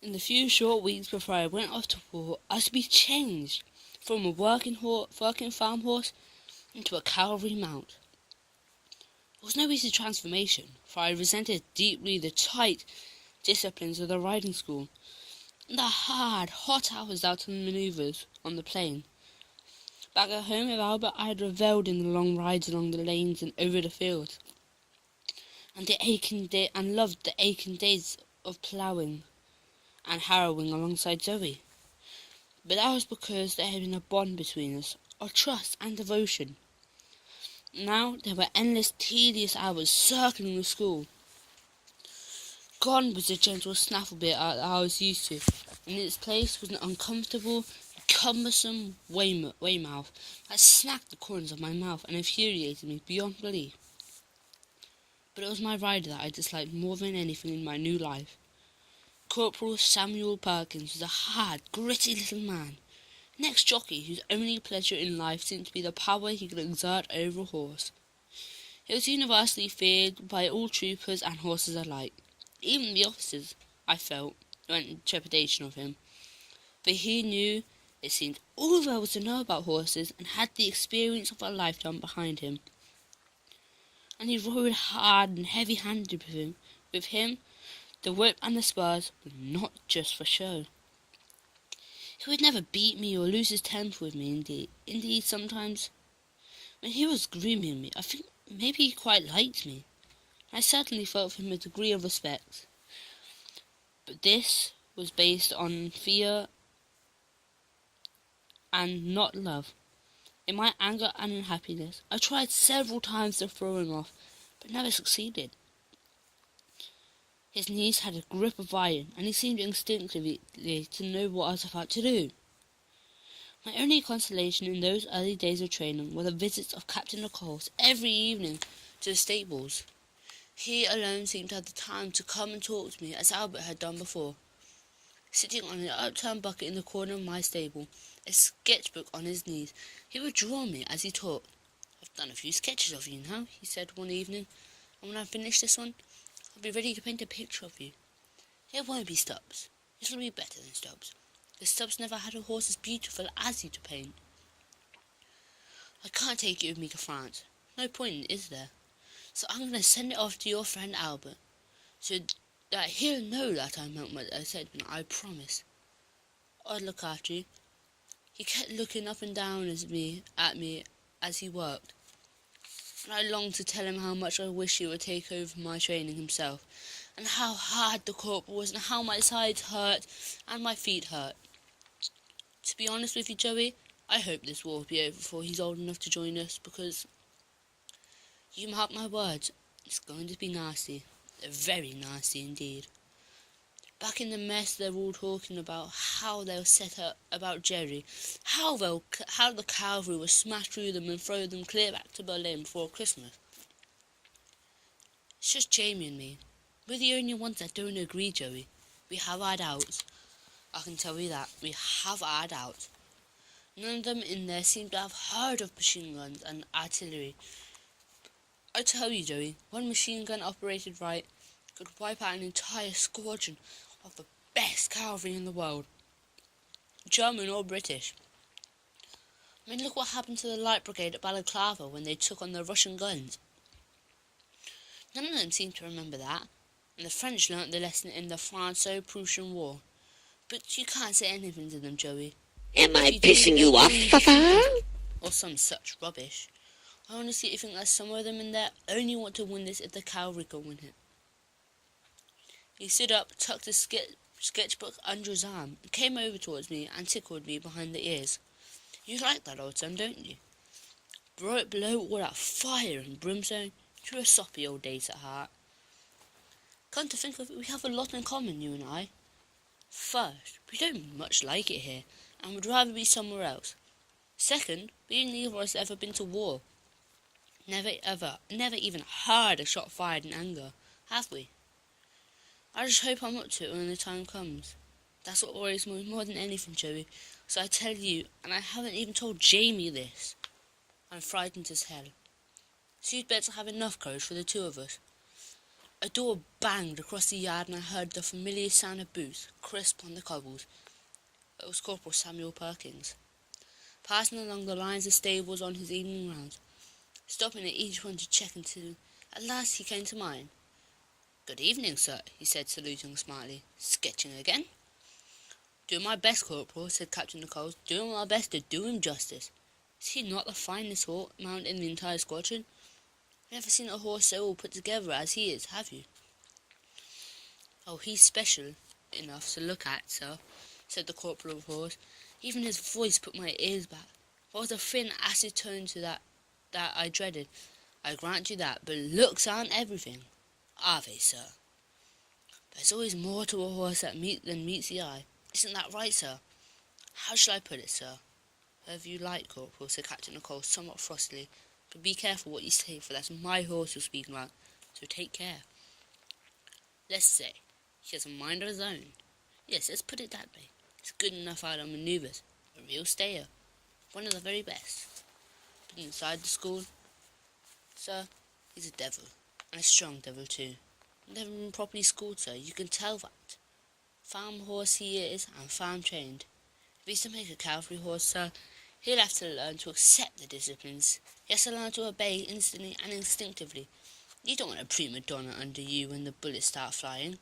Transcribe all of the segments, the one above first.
In the few short weeks before I went off to war, I was to be changed from a working farm horse into a cavalry mount. It was no easy transformation, for I resented deeply the tight disciplines of the riding school, and the hard, hot hours out on manoeuvres on the plain. Back at home with Albert, I had revelled in the long rides along the lanes and over the fields, and loved the aching days of ploughing and harrowing alongside Zoe. But that was because there had been a bond between us, of trust and devotion. Now there were endless, tedious hours circling the school. Gone was the gentle snaffle bit that I was used to, and in its place was an uncomfortable, cumbersome Weymouth that snapped the corners of my mouth and infuriated me beyond belief. But it was my rider that I disliked more than anything in my new life. Corporal Samuel Perkins was a hard, gritty little man, an ex-jockey whose only pleasure in life seemed to be the power he could exert over a horse. He was universally feared by all troopers and horses alike. Even the officers, I felt, went in trepidation of him, for he knew, it seemed, all there was to know about horses and had the experience of a lifetime behind him. And he rode hard and heavy-handed with him. With him, the whip and the spurs were not just for show. He would never beat me or lose his temper with me, indeed. Indeed, sometimes, when he was grooming me, I think maybe he quite liked me. I certainly felt for him a degree of respect. But this was based on fear and not love. In my anger and unhappiness, I tried several times to throw him off, but never succeeded. His knees had a grip of iron, and he seemed instinctively to know what I was about to do. My only consolation in those early days of training were the visits of Captain Nichols every evening to the stables. He alone seemed to have the time to come and talk to me as Albert had done before. Sitting on an upturned bucket in the corner of my stable, a sketchbook on his knees, he would draw me as he talked. "I've done a few sketches of you now," he said one evening, "and when I finish this one, I'll be ready to paint a picture of you. It won't be Stubbs. It'll be better than Stubbs. The Stubbs never had a horse as beautiful as you to paint. I can't take it with me to France. No point, is there? So I'm going to send it off to your friend Albert, so that he'll know that I meant what I said when I promise. I'd look after you." He kept looking up and down at me as he worked, and I longed to tell him how much I wished he would take over my training himself, and how hard the corporal was, and how my sides hurt and my feet hurt. To be honest with you, Joey, I hope this war will be over before he's old enough to join us, because, you mark my words, it's going to be nasty. Very nasty indeed. Back in the mess, they're all talking about how they'll set up about Jerry, how the cavalry will smash through them and throw them clear back to Berlin before Christmas. It's just Jamie and me. We're the only ones that don't agree, Joey. We have our doubts. I can tell you that. We have our doubts. None of them in there seem to have heard of machine guns and artillery. I tell you, Joey, one machine gun operated right could wipe out an entire squadron of the best cavalry in the world, German or British. I mean, look what happened to the Light Brigade at Balaclava when they took on the Russian guns. None of them seem to remember that, and the French learnt the lesson in the Franco-Prussian War. But you can't say anything to them, Joey. Am I pissing you off, Papa? Or some such rubbish. I honestly think that some of them in there only want to win this if the cavalry can win it. He stood up, tucked his sketchbook under his arm, and came over towards me and tickled me behind the ears. "You like that, old son, don't you? Right below all that fire and brimstone, you're a soppy old days at heart. Come to think of it, we have a lot in common, you and I. First, we don't much like it here, and would rather be somewhere else. Second, we neither of us ever been to war. Never even heard a shot fired in anger, have we? I just hope I'm up to it when the time comes. That's what worries me more than anything, Joey. So I tell you, and I haven't even told Jamie this, I'm frightened as hell. So you'd better have enough courage for the two of us. A door banged across the yard and I heard the familiar sound of boots crisp on the cobbles. It was Corporal Samuel Perkins, passing along the lines of stables on his evening rounds, stopping at each one to check until at last he came to mine. "Good evening, sir," he said, saluting smartly. "Sketching again?" "Doing my best, Corporal," said Captain Nichols, "doing my best to do him justice. Is he not the finest mount in the entire squadron? Never seen a horse so all put together as he is, have you?" "Oh, he's special enough to look at, sir," said the corporal of horse. Even his voice put my ears back. There was a thin, acid tone to that I dreaded. "I grant you that, but looks aren't everything. Are they, sir? There's always more to a horse than meets the eye. Isn't that right, sir? How shall I put it, sir?" "However you like, Corporal," said Captain Nicole somewhat frostily. "But be careful what you say, for that's my horse you're speaking about, so take care. Let's say he has a mind of his own. Yes, let's put it that way. He's good enough out on manoeuvres, a real stayer, one of the very best. But inside the school, sir, he's a devil, and a strong devil too. Never been properly schooled, sir, you can tell that. Farm horse he is, and farm trained. If he's to make a cavalry horse, sir, he'll have to learn to accept the disciplines. He has to learn to obey instantly and instinctively. You don't want a prima donna under you when the bullets start flying."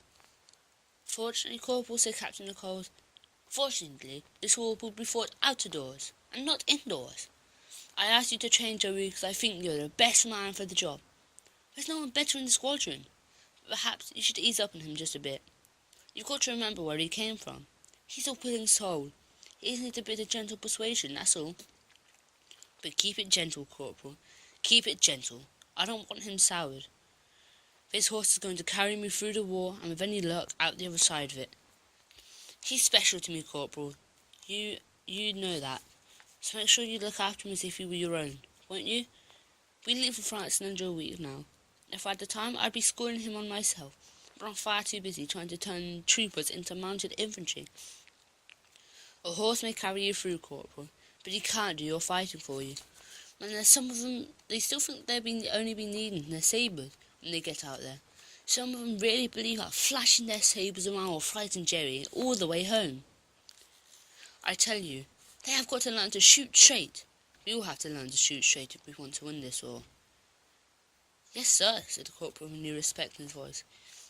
"Fortunately, Corporal," said Captain Nichols, "fortunately, this war will be fought out of doors, and not indoors. I asked you to train Joey because I think you're the best man for the job. There's no one better in the squadron. But perhaps you should ease up on him just a bit. You've got to remember where he came from. He's a willing soul. He just needs a bit of gentle persuasion, that's all. But keep it gentle, Corporal. Keep it gentle. I don't want him soured. This horse is going to carry me through the war, and with any luck, out the other side of it. He's special to me, Corporal. You know that. So make sure you look after him as if he were your own, won't you? We leave for France in under a week now. If I had the time, I'd be schooling him on myself, but I'm far too busy trying to turn troopers into mounted infantry. A horse may carry you through, Corporal, but he can't do your fighting for you. And there's some of them, they still think they'll only be needing their sabres when they get out there. Some of them really believe that flashing their sabres around will frighten Jerry all the way home. I tell you, they have got to learn to shoot straight. We all have to learn to shoot straight if we want to win this war." "Yes, sir," said the corporal with new respect in his voice.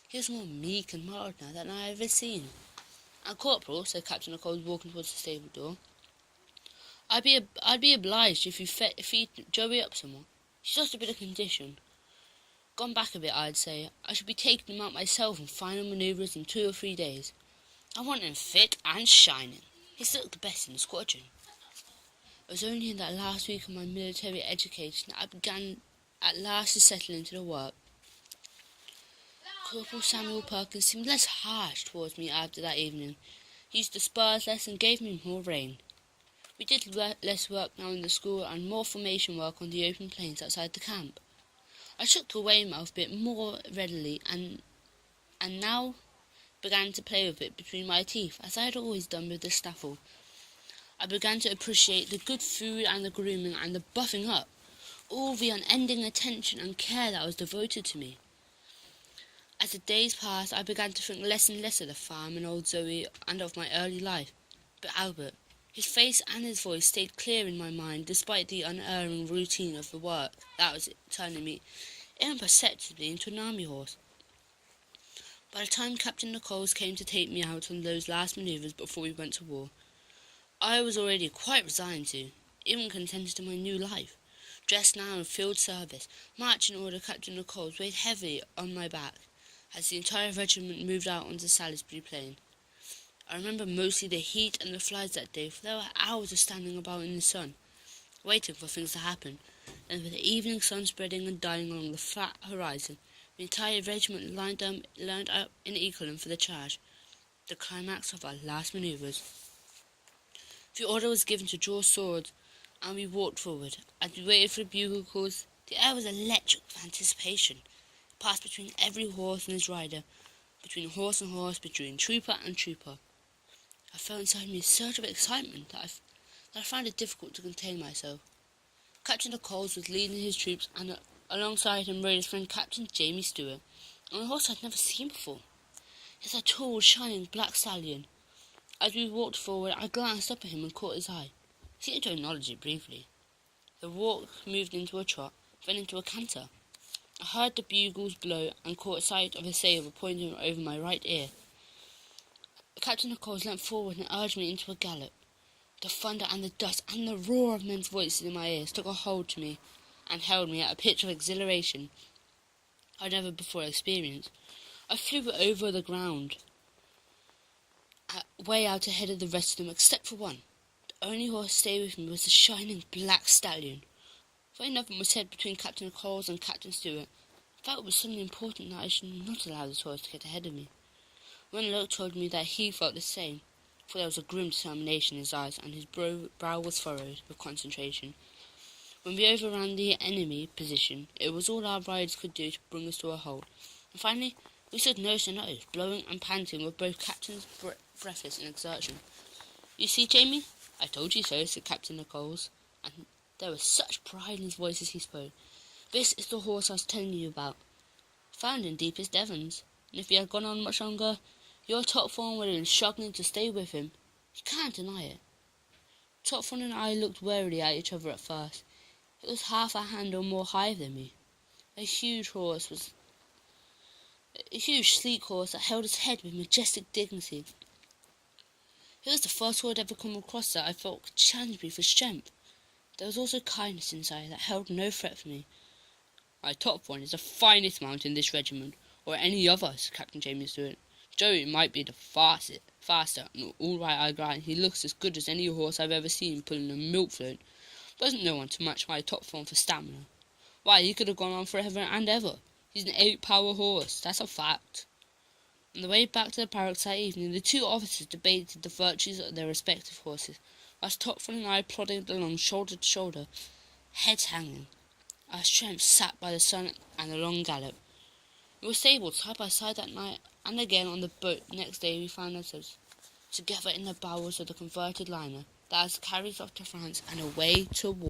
He was more meek and mild now than I had ever seen. "And Corporal," said Captain Nichols, walking towards the stable door, I'd be obliged if you feed Joey up somewhat. She's just a bit of condition. Gone back a bit, I'd say. I should be taking him out myself in final manoeuvres in 2 or 3 days. I want him fit and shining. He's looked the best in the squadron. It was only in that last week of my military education that I began at last to settle into the work. Corporal Samuel Perkins seemed less harsh towards me after that evening. He used to spurs less and gave me more rein. We did less work now in the school and more formation work on the open plains outside the camp. I took the Weymouth bit more readily and now began to play with it between my teeth, as I had always done with the snaffle. I began to appreciate the good food and the grooming and the buffing up, all the unending attention and care that was devoted to me. As the days passed, I began to think less and less of the farm and old Zoe and of my early life. But Albert, his face and his voice stayed clear in my mind despite the unerring routine of the work that was turning me imperceptibly into an army horse. By the time Captain Nichols came to take me out on those last manoeuvres before we went to war, I was already quite resigned to, even contented in my new life. Dressed now in field service, marching order Captain Nichols weighed heavily on my back as the entire regiment moved out onto Salisbury Plain. I remember mostly the heat and the flies that day, for there were hours of standing about in the sun, waiting for things to happen, and with the evening sun spreading and dying along the flat horizon, the entire regiment lined up in Ecollin for the charge, the climax of our last manoeuvres. The order was given to draw swords, and we walked forward. As we waited for the bugle calls, the air was electric with anticipation. It passed between every horse and his rider, between horse and horse, between trooper and trooper. I felt inside me a surge of excitement that I found it difficult to contain myself. Captain Nichols was leading his troops, and alongside him rode his friend Captain Jamie Stewart, on a horse I'd never seen before. He was a tall, shining black stallion. As we walked forward, I glanced up at him and caught his eye. He seemed to acknowledge it briefly. The walk moved into a trot, then into a canter. I heard the bugles blow and caught sight of a sabre pointing over my right ear. Captain Nichols leant forward and urged me into a gallop. The thunder and the dust and the roar of men's voices in my ears took a hold to me and held me at a pitch of exhilaration I'd never before experienced. I flew over the ground, way out ahead of the rest of them except for one. The only horse to stay with me was the shining black stallion. Though nothing was said between Captain Nichols and Captain Stewart, I felt it was something important that I should not allow this horse to get ahead of me. One look told me that he felt the same, for there was a grim determination in his eyes, and his brow was furrowed with concentration. When we overran the enemy position, it was all our riders could do to bring us to a halt, and finally we stood nose to nose, blowing and panting, with both captains breathless in exertion. "You see, Jamie, I told you so," said Captain Nichols, and there was such pride in his voice as he spoke. "This is the horse I was telling you about. Found in deepest Devons, and if he had gone on much longer, your Topthorn would have been struggling to stay with him. You can't deny it." Topthorn and I looked warily at each other at first. It was half a hand or more higher than me. A huge, sleek horse that held its head with majestic dignity. It was the first horse I'd ever come across that I felt could challenge me for strength. There was also kindness inside that held no threat for me. "My Topthorn is the finest mount in this regiment, or any other," said Captain Jamie Stewart. "Joey might be the faster, and all right I grant he looks as good as any horse I've ever seen pulling a milk float, but there's no one to match my Topthorn for stamina. Why, he could have gone on forever and ever. He's an 8-power horse, that's a fact." On the way back to the barracks that evening, the two officers debated the virtues of their respective horses, whilst Topthorn and I plodded along shoulder to shoulder, heads hanging, our strength sapped by the sun and the long gallop. We were stabled side by side that night, and again on the boat next day we found ourselves together in the bowels of the converted liner that has carried us off to France and away to war.